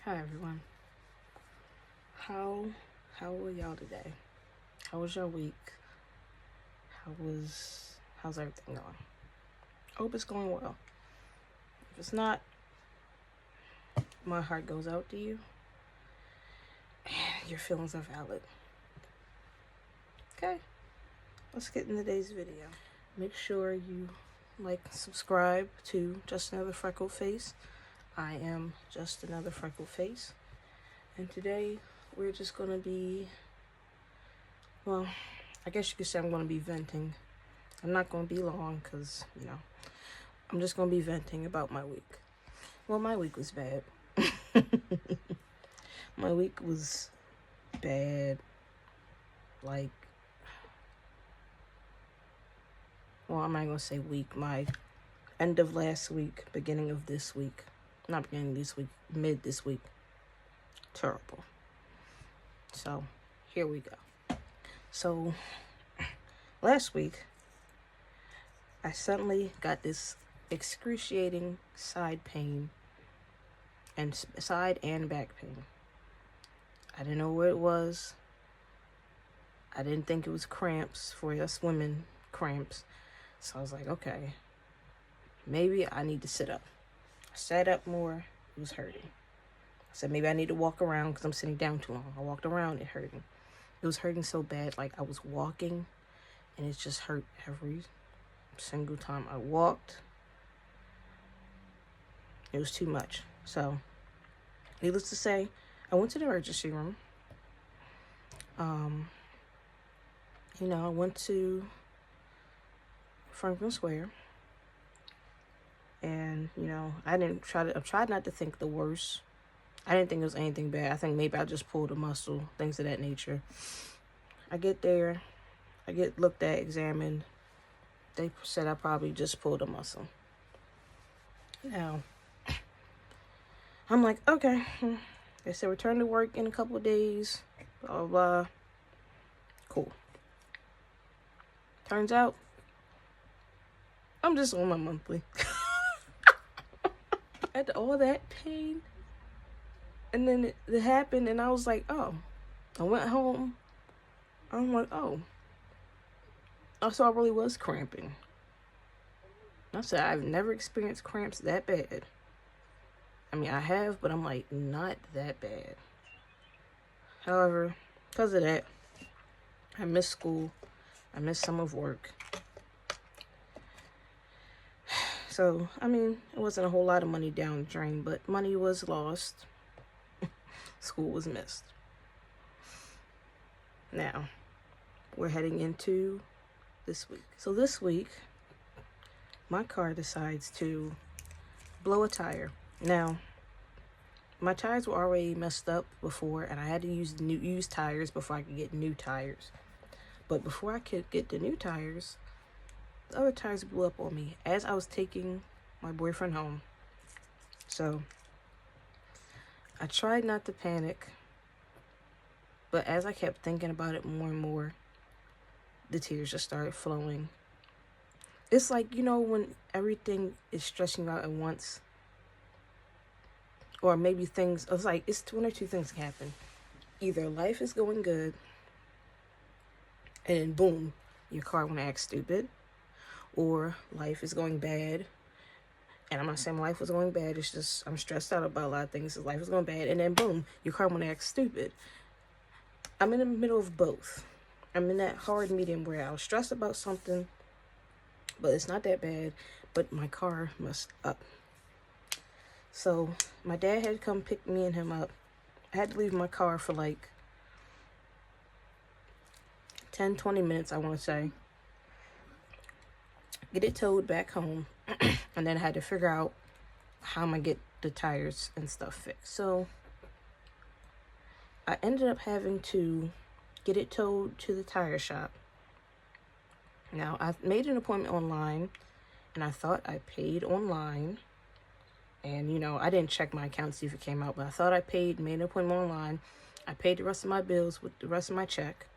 Hi everyone. How how were y'all today? How was your week? How's everything going? Hope it's going well. If it's not, my heart goes out to you. And your feelings are valid. Okay, let's get in today's video. Make sure you subscribe to Just Another Freckled Face. I am Just Another Freckled Face. And today we're just gonna be, well, I guess you could say I'm gonna be venting. I'm not gonna be long because, I'm just gonna be venting about my week. Well, my week was bad. My week was bad. I'm not gonna say week. My end of last week, beginning of this week. Not beginning of this week, mid this week. Terrible. So, here we go. So, last week, I suddenly got this excruciating side pain and side and back pain. I didn't know what it was. I didn't think it was cramps for us women, cramps. So I was like, okay, maybe I need to sit up. I sat up more, it was hurting. I said, maybe I need to walk around because I'm sitting down too long. I walked around, it hurting. It was hurting so bad, like I was walking and it just hurt every single time I walked. It was too much. So, needless to say, I went to the emergency room. I went to Franklin Square. And, I tried not to think the worst. I didn't think it was anything bad. I think maybe I just pulled a muscle, things of that nature. I get there, I get looked at, examined. They said I probably just pulled a muscle. Now, I'm like, okay. They said return to work in a couple of days, blah, blah, blah. Cool. Turns out, I'm just on my monthly. I had all that pain. And then it happened, and I was like, oh. I went home. I'm like, oh. So I really was cramping. I said, I've never experienced cramps that bad. I mean, I have, but I'm like, not that bad. However, because of that, I missed school. I missed some of work. So, I mean, it wasn't a whole lot of money down the drain, but money was lost. School was missed. Now, we're heading into this week. So this week, my car decides to blow a tire. Now, my tires were already messed up before, and I had to use used tires before I could get new tires. But before I could get the new tires, the other tires blew up on me as I was taking my boyfriend home. So, I tried not to panic, but as I kept thinking about it more and more, the tears just started flowing. It's like, when everything is stressing you out at once, or maybe it's one or two things can happen. Either life is going good, and then boom, your car want to act stupid, or life is going bad, and I'm not saying life was going bad, it's just I'm stressed out about a lot of things, so life is going bad, and then boom, your car want to act stupid. I'm in the middle of both. I'm in that hard medium where I was stressed about something, but it's not that bad, but my car messed up. So my dad had to come pick me and him up. I had to leave my car for 10-20 minutes, I want to say. Get it towed back home. And then I had to figure out how I'm going to get the tires and stuff fixed. So I ended up having to get it towed to the tire shop. Now, I made an appointment online, and I thought I paid online. And, I didn't check my account to see if it came out, but I thought I made an appointment online. I paid the rest of my bills with the rest of my check.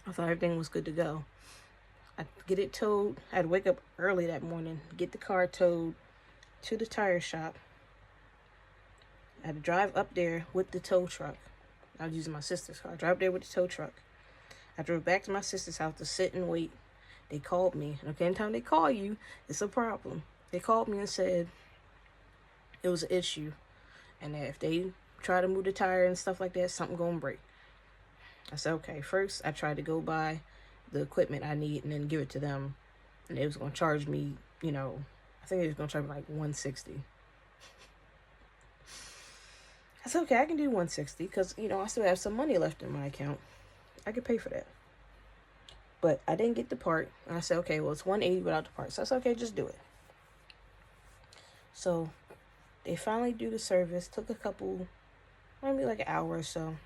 I thought everything was good to go. I get it towed. I had to wake up early that morning, get the car towed to the tire shop. I had to drive up there with the tow truck. I was using my sister's car. I drove there with the tow truck. I drove back to my sister's house to sit and wait. They called me. And anytime they call you, it's a problem. They called me and said it was an issue. And that if they try to move the tire and stuff like that, something gonna break. I said, okay. First, I tried to go buy the equipment I need and then give it to them. And they was gonna charge me, I think they was gonna charge me like $160. I said, okay, I can do $160 because, I still have some money left in my account. I could pay for that. But I didn't get the part. And I said, okay, well, it's $180 without the part. So I said, okay, just do it. So they finally do the service. Took a couple, maybe like an hour or so.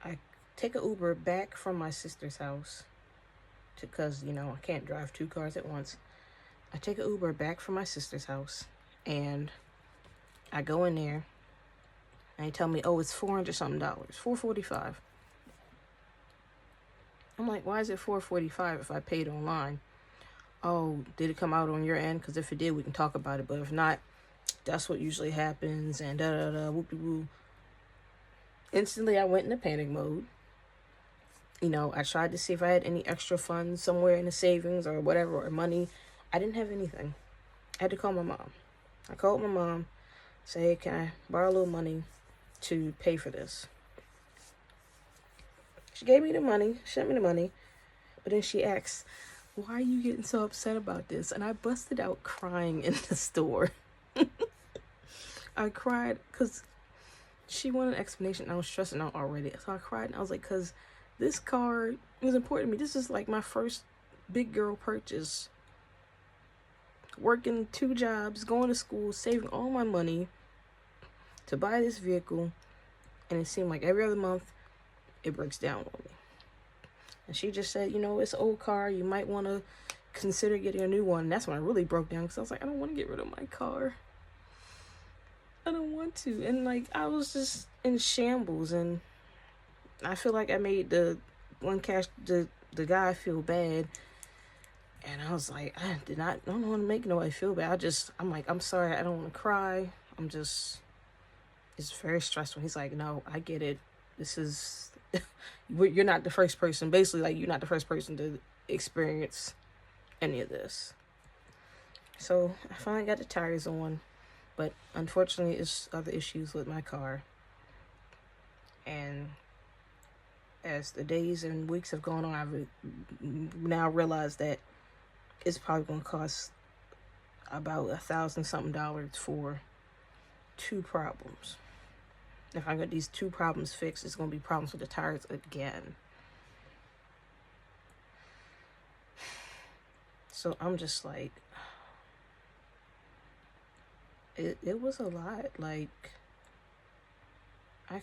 I take an Uber back from my sister's house because, I can't drive 2 cars at once. I take an Uber back from my sister's house and I go in there and they tell me, oh, it's $400 something, $445. I'm like, why is it $445 if I paid online? Oh, did it come out on your end? Because if it did, we can talk about it. But if not, that's what usually happens. And whoop-de-woo. Instantly, I went into panic mode. I tried to see if I had any extra funds somewhere in the savings or whatever, or money. I didn't have anything. I had to call my mom. I called my mom, say, hey, can I borrow a little money to pay for this? She gave me the money, sent me the money, but then she asked, why are you getting so upset about this? And I busted out crying in the store. I cried because she wanted an explanation. I was stressing out already. So I cried and I was like, because this car was important to me. This is like my first big girl purchase. Working 2 jobs, going to school, saving all my money to buy this vehicle. And it seemed like every other month, it breaks down on me. And she just said, it's an old car. You might want to consider getting a new one. And that's when I really broke down because I was like, I don't want to get rid of my car. I don't want to. And I was just in shambles. And I feel like I made the guy feel bad. And I was like, I don't want to make nobody feel bad. I'm like, I'm sorry. I don't want to cry. it's very stressful. He's like, no, I get it. This is, you're not the first person. Basically, you're not the first person to experience any of this. So I finally got the tires on, but unfortunately, it's other issues with my car. And as the days and weeks have gone on, I've now realized that it's probably going to cost about $1,000 something for 2 problems. If I get these 2 problems fixed, it's going to be problems with the tires again. So I'm just like, it was a lot. I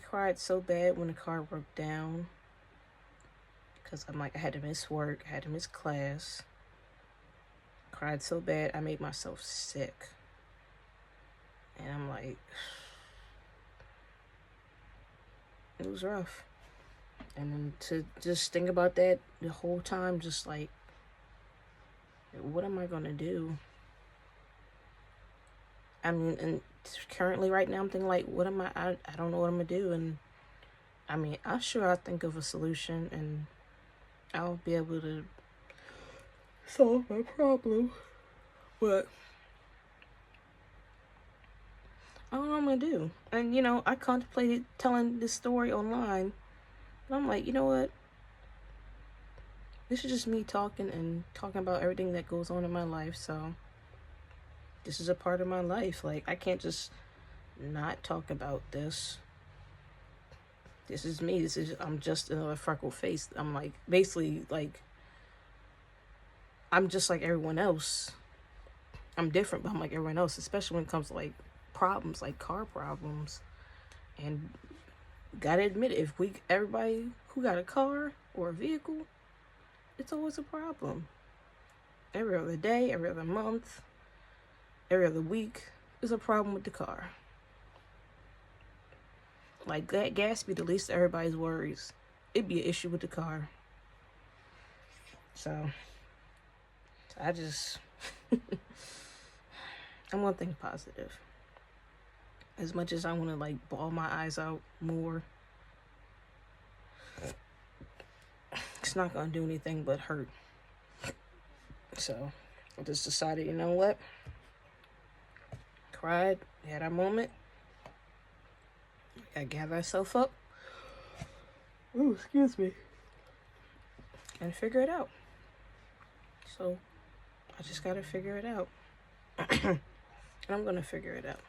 cried so bad when the car broke down because I'm like, I had to miss work, I had to miss class. Cried so bad, I made myself sick. And I'm like, it was rough. And then to just think about that the whole time, just like, what am I gonna do? I mean, and currently right now I'm thinking like, what am I don't know what I'm gonna do. And I mean, I'm sure I'll think of a solution and I'll be able to solve my problem. But I don't know what I'm gonna do. And I contemplated telling this story online. And I'm like, you know what? This is just me talking about everything that goes on in my life. So this is a part of my life. I can't just not talk about this. This is me. I'm just another freckle face. I'm basically I'm just like everyone else. I'm different, but I'm like everyone else, especially when it comes to problems, car problems. And gotta admit, everybody who got a car or a vehicle, it's always a problem. Every other day, every other month, every other week is a problem with the car. Gas be the least of everybody's worries. It'd be an issue with the car. So I just I'm gonna think positive. As much as I want to like bawl my eyes out more, it's not gonna do anything but hurt. So I just decided, you know what? Cried, had a moment. I gather myself up. Ooh, excuse me. And figure it out. So I just gotta figure it out. And I'm gonna figure it out.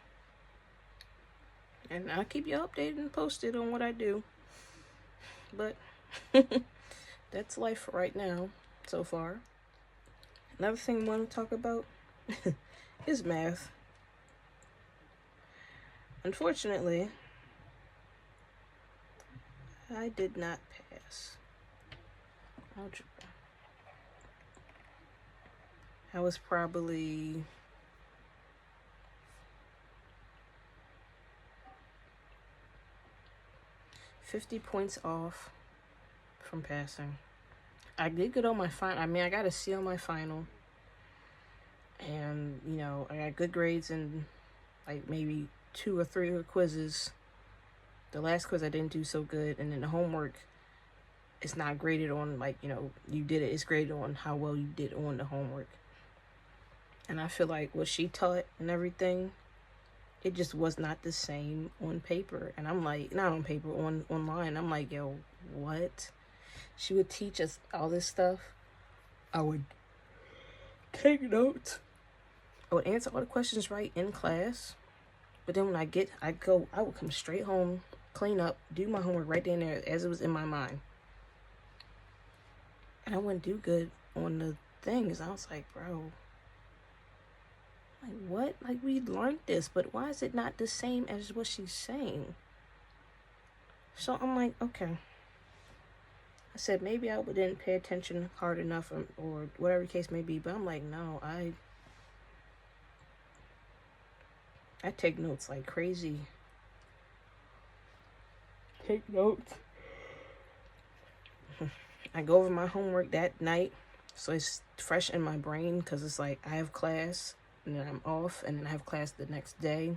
And I'll keep you updated and posted on what I do. But that's life right now, so far. Another thing I want to talk about is math. Unfortunately, I did not pass algebra. I was probably 50 points off from passing. I did good on my final. I mean, I got a C on my final. And, you know, I got good grades in like maybe 2 or 3 quizzes. The last quiz I didn't do so good. And then the homework, it's not graded on like, you know, you did it. It's graded on how well you did on the homework. And I feel like what she taught and everything, it just was not the same on paper. And I'm like, not on paper, online. I'm like, yo, what? She would teach us all this stuff. I would take notes. I would answer all the questions right in class. But then when I would come straight home, clean up, do my homework right then and there as it was in my mind. And I wouldn't do good on the things. I was like, bro, like what? Like we learned this, but why is it not the same as what she's saying? So I'm like, okay. I said maybe I didn't pay attention hard enough or whatever the case may be, but I'm like, no, I take notes like crazy. Take notes. I go over my homework that night, so it's fresh in my brain because it's like I have class and then I'm off and then I have class the next day,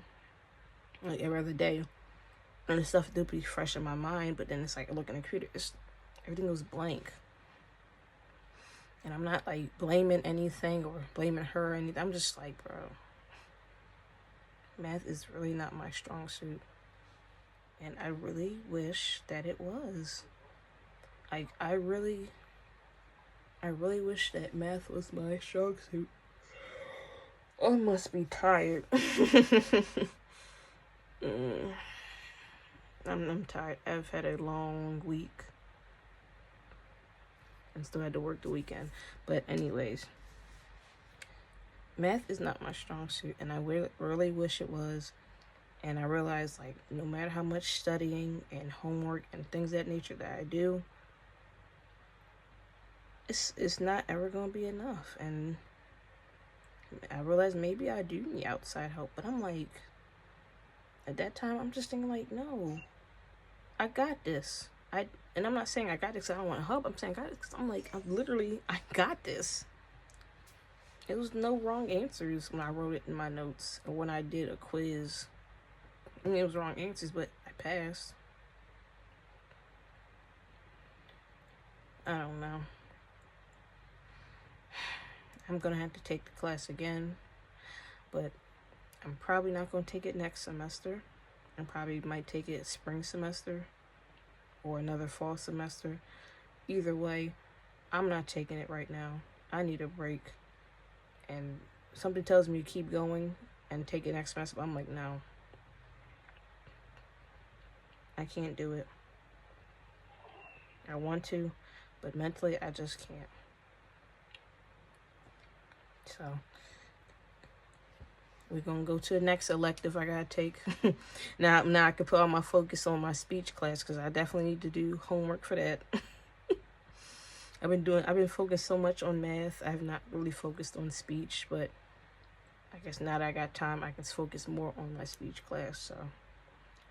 like every other day. And the stuff do be fresh in my mind, but then it's like I look at the computer, everything goes blank. And I'm not like blaming anything or blaming her or anything. I'm just like, bro, math is really not my strong suit. And I really wish that it was. Like, I really wish that math was my strong suit. I must be tired. I'm tired. I've had a long week. And still had to work the weekend. But anyways, math is not my strong suit. And I really wish it was. And I realized, like, no matter how much studying and homework and things of that nature that I do, it's not ever going to be enough. And I realized maybe I do need outside help. But I'm like, at that time, I'm just thinking, like, no, I got this. And I'm not saying I got this because I don't want to help. I'm saying I got it because I'm like, I got this. It was no wrong answers when I wrote it in my notes or when I did a quiz. I mean, it was wrong answers, but I passed. I don't know. I'm going to have to take the class again, but I'm probably not going to take it next semester. I probably might take it spring semester or another fall semester. Either way, I'm not taking it right now. I need a break. And something tells me to keep going and take it next semester. But I'm like, no. I can't do it. I want to, but mentally I just can't. So we're gonna go to the next elective I gotta take. now I can put all my focus on my speech class because I definitely need to do homework for that. I've been focused so much on math. I have not really focused on speech, but I guess now that I got time, I can focus more on my speech class. So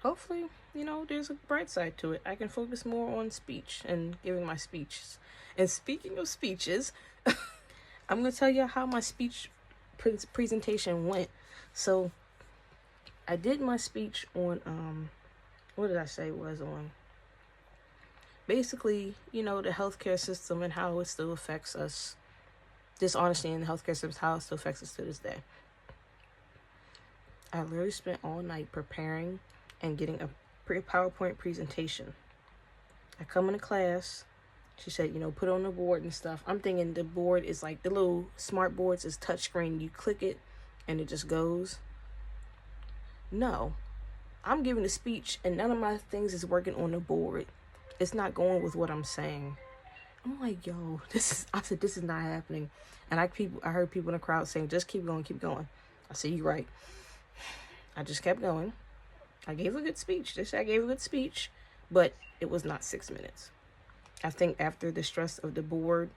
hopefully, you know, there's a bright side to it. I can focus more on speech and giving my speeches. And speaking of speeches, I'm going to tell you how my speech presentation went. So I did my speech on, what did I say it was on? Basically, you know, the healthcare system and how it still affects us. Dishonesty in the healthcare system, how it still affects us to this day. I literally spent all night preparing and getting a PowerPoint presentation. I come into class. She said, you know, put it on the board and stuff. I'm thinking the board is like the little smart boards is touchscreen. You click it and it just goes. No, I'm giving a speech and none of my things is working on the board. It's not going with what I'm saying. I'm like, yo, I said, this is not happening. And I heard people in the crowd saying, just keep going, keep going. I said, you're right. I just kept going. I gave a good speech. I gave a good speech, but it was not 6 minutes. I think after the stress of the board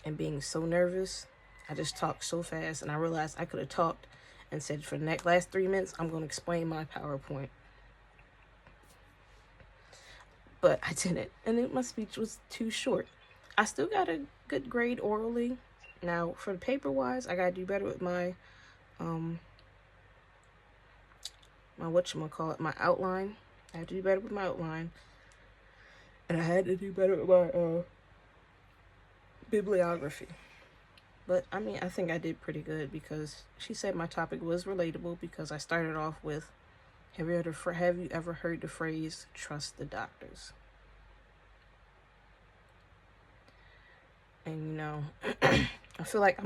and being so nervous, I just talked so fast and I realized I could have talked and said, for the last 3 minutes, I'm going to explain my PowerPoint. But I didn't, and my speech was too short. I still got a good grade orally. Now, for the paper-wise, I got to do better with my my outline. I had to do better with my outline. And I had to do better with my bibliography. But, I mean, I think I did pretty good because she said my topic was relatable because I started off with, have you ever heard the phrase, trust the doctors? And, you know, I feel like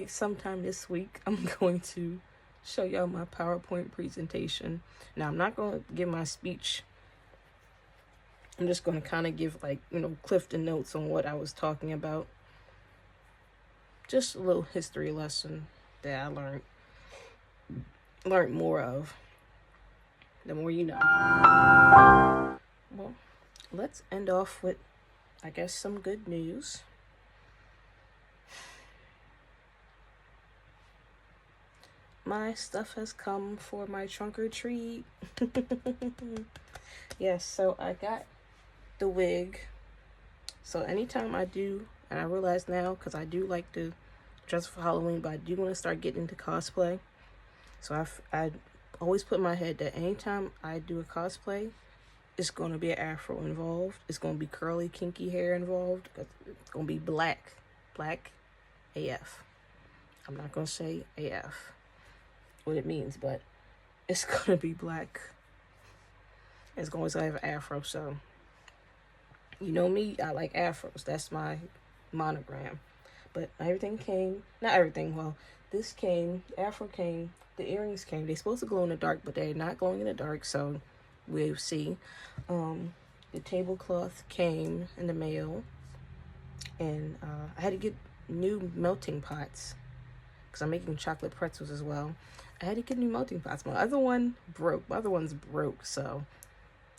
sometime this week I'm going to show y'all my PowerPoint presentation. Now, I'm not going to give my speech. I'm just going to kind of give, like, you know, Clifton notes on what I was talking about. Just a little history lesson that I learned more of. The more you know. Well, let's end off with, I guess, some good news. My stuff has come for my trunk or treat. Yes, so I got the wig. So anytime I do, and I realize now, because I do like to dress for Halloween, but I do want to start getting into cosplay. So I always put in my head that anytime I do a cosplay, it's going to be an afro involved. It's going to be curly, kinky hair involved. It's going to be black AF. I'm not going to say AF, what it means, but it's going to be black. It's going to have an afro, so you know me, I like afros. That's my monogram. But everything came, not everything, well, this came, the afro came, the earrings came. They're supposed to glow in the dark, but they're not glowing in the dark, so we'll see. The tablecloth came in the mail, and I had to get new melting pots because I'm making chocolate pretzels as well. I had to get new melting pots. My other one broke. My other one's broke, so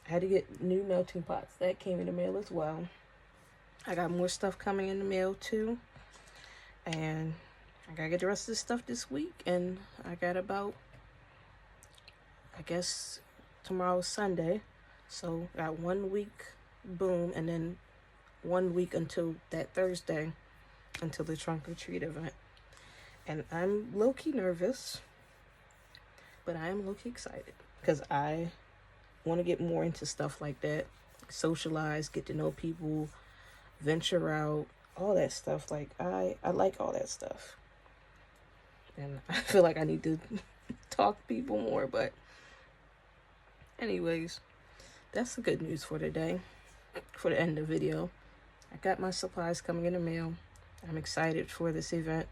I had to get new melting pots. That came in the mail as well. I got more stuff coming in the mail too, and I gotta get the rest of this stuff this week. And I got about, I guess tomorrow's Sunday, so I got 1 week, boom, and then 1 week until that Thursday, until the trunk or treat event. And I'm low-key nervous, but I am low-key excited because I want to get more into stuff like that, socialize, get to know people, venture out, all that stuff. Like I like all that stuff, and I feel like I need to talk to people more. But anyways, that's the good news for today, for the end of the video. I got my supplies coming in the mail. I'm excited for this event.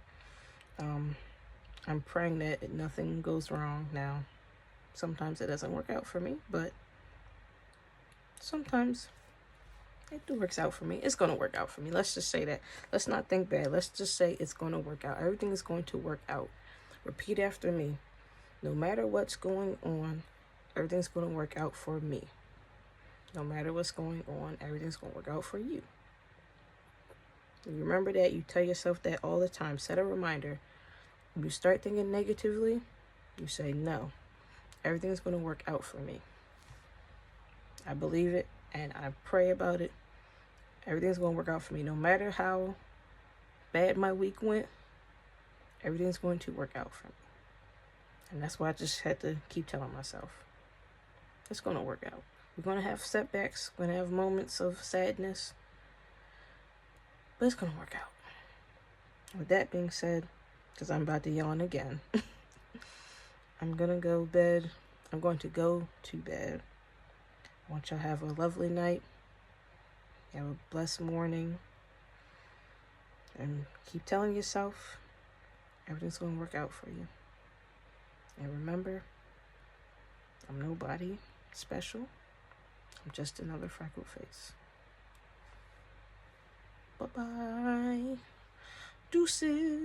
I'm praying that nothing goes wrong. Now, sometimes it doesn't work out for me, but sometimes it works out for me. It's going to work out for me. Let's just say that. Let's not think bad. Let's just say it's going to work out. Everything is going to work out. Repeat after me. No matter what's going on, everything's going to work out for me. No matter what's going on, everything's going to work out for you. You remember that. You tell yourself that all the time. Set a reminder. When you start thinking negatively, you say, no, everything's going to work out for me. I believe it and I pray about it. Everything's going to work out for me. No matter how bad my week went, everything's going to work out for me. And that's why I just had to keep telling myself, it's going to work out. We're going to have setbacks. We're going to have moments of sadness. But it's going to work out. With that being said, because I'm about to yawn again, I'm going to go to bed. I'm going to go to bed. I want y'all to have a lovely night. Have a blessed morning. And keep telling yourself everything's going to work out for you. And remember, I'm nobody special. I'm just another freckled face. Bye-bye. Deuces.